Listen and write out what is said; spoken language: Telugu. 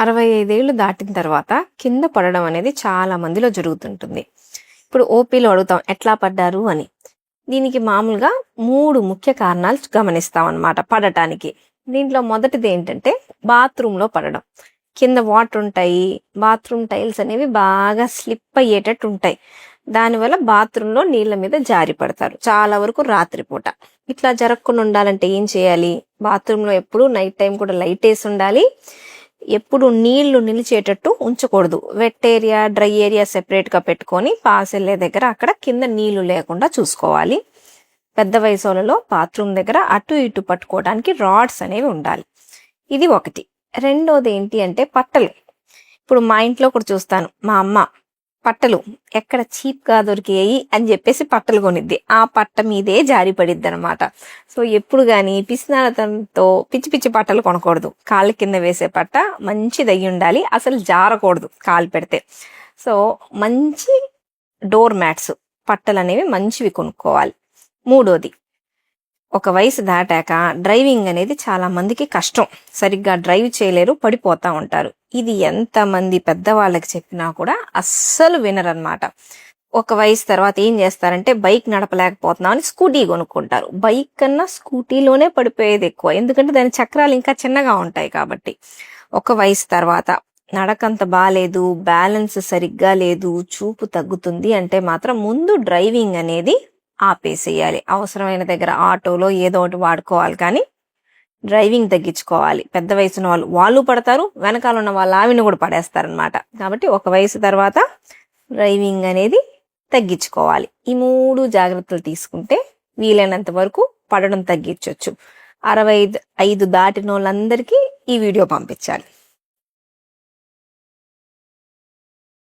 65 ఏళ్ళు దాటిన తర్వాత కింద పడడం అనేది చాలా మందిలో జరుగుతుంటుంది. ఇప్పుడు ఓపీలో అడుగుతాం ఎట్లా పడ్డారు అని. దీనికి మామూలుగా 3 ముఖ్య కారణాలు గమనిస్తాం అన్నమాట పడటానికి. దీంట్లో మొదటిది ఏంటంటే బాత్రూంలో పడడం. కింద వాటర్ ఉంటాయి, బాత్రూమ్ టైల్స్ అనేవి బాగా స్లిప్ అయ్యేటట్టు ఉంటాయి. దానివల్ల బాత్రూంలో నీళ్ళ మీద జారి పడతారు, చాలా వరకు రాత్రిపూట. ఇట్లా జరగకుండా ఉండాలంటే ఏం చేయాలి? బాత్రూంలో ఎప్పుడు నైట్ టైం కూడా లైట్ వేసి ఉండాలి. ఎప్పుడు నీళ్లు నిలిచేటట్టు ఉంచకూడదు. వెట్ ఏరియా, డ్రై ఏరియా సెపరేట్గా పెట్టుకొని పాస్ వెళ్ళే దగ్గర అక్కడ కింద నీళ్లు లేకుండా చూసుకోవాలి. పెద్ద వయసులలో బాత్రూమ్ దగ్గర అటు ఇటు పట్టుకోవడానికి రాడ్స్ అనేవి ఉండాలి. ఇది ఒకటి. రెండోది ఏంటి అంటే పట్టలు. ఇప్పుడు మా ఇంట్లో కూడా చూస్తాను, మా అమ్మ పట్టలు ఎక్కడ చీప్గా దొరికాయి అని చెప్పేసి పట్టలు కొనిద్ది. ఆ పట్ట మీదే జారి పడిద్ది అనమాట. సో ఎప్పుడు కానీ పిసినారతంతో పిచ్చి పిచ్చి పట్టలు కొనకూడదు. కాళ్ళ కింద వేసే పట్ట మంచిది అయ్యి ఉండాలి, అసలు జారకూడదు కాలు పెడితే. సో మంచి డోర్ మ్యాట్స్, పట్టలు అనేవి మంచివి కొనుక్కోవాలి. మూడోది, ఒక వయసు దాటాక డ్రైవింగ్ అనేది చాలా మందికి కష్టం. సరిగ్గా డ్రైవ్ చేయలేరు, పడిపోతా ఉంటారు. ఇది ఎంతమంది పెద్దవాళ్ళకి చెప్పినా కూడా అస్సలు వినరన్నమాట. ఒక వయసు తర్వాత ఏం చేస్తారంటే బైక్ నడపలేకపోతున్నాం అని స్కూటీ కొనుక్కుంటారు. బైక్ కన్నా స్కూటీలోనే పడిపోయేది ఎక్కువ, ఎందుకంటే దాని చక్రాలు ఇంకా చిన్నగా ఉంటాయి కాబట్టి. ఒక వయసు తర్వాత నడకంత బాలేదు, బ్యాలెన్స్ సరిగ్గా లేదు, చూపు తగ్గుతుంది అంటే మాత్రం ముందు డ్రైవింగ్ అనేది ఆపేసేయాలి. అవసరమైన దగ్గర ఆటోలో ఏదో ఒకటి వాడుకోవాలి, కానీ డ్రైవింగ్ తగ్గించుకోవాలి. పెద్ద వయసున్న వాళ్ళు పడతారు, వెనకాల ఉన్న వాళ్ళు ఆవిని కూడా పడేస్తారనమాట. కాబట్టి ఒక వయసు తర్వాత డ్రైవింగ్ అనేది తగ్గించుకోవాలి. ఈ 3 జాగ్రత్తలు తీసుకుంటే వీలైనంత వరకు పడడం తగ్గించవచ్చు. 65 దాటిన వాళ్ళందరికీ ఈ వీడియో పంపించాలి.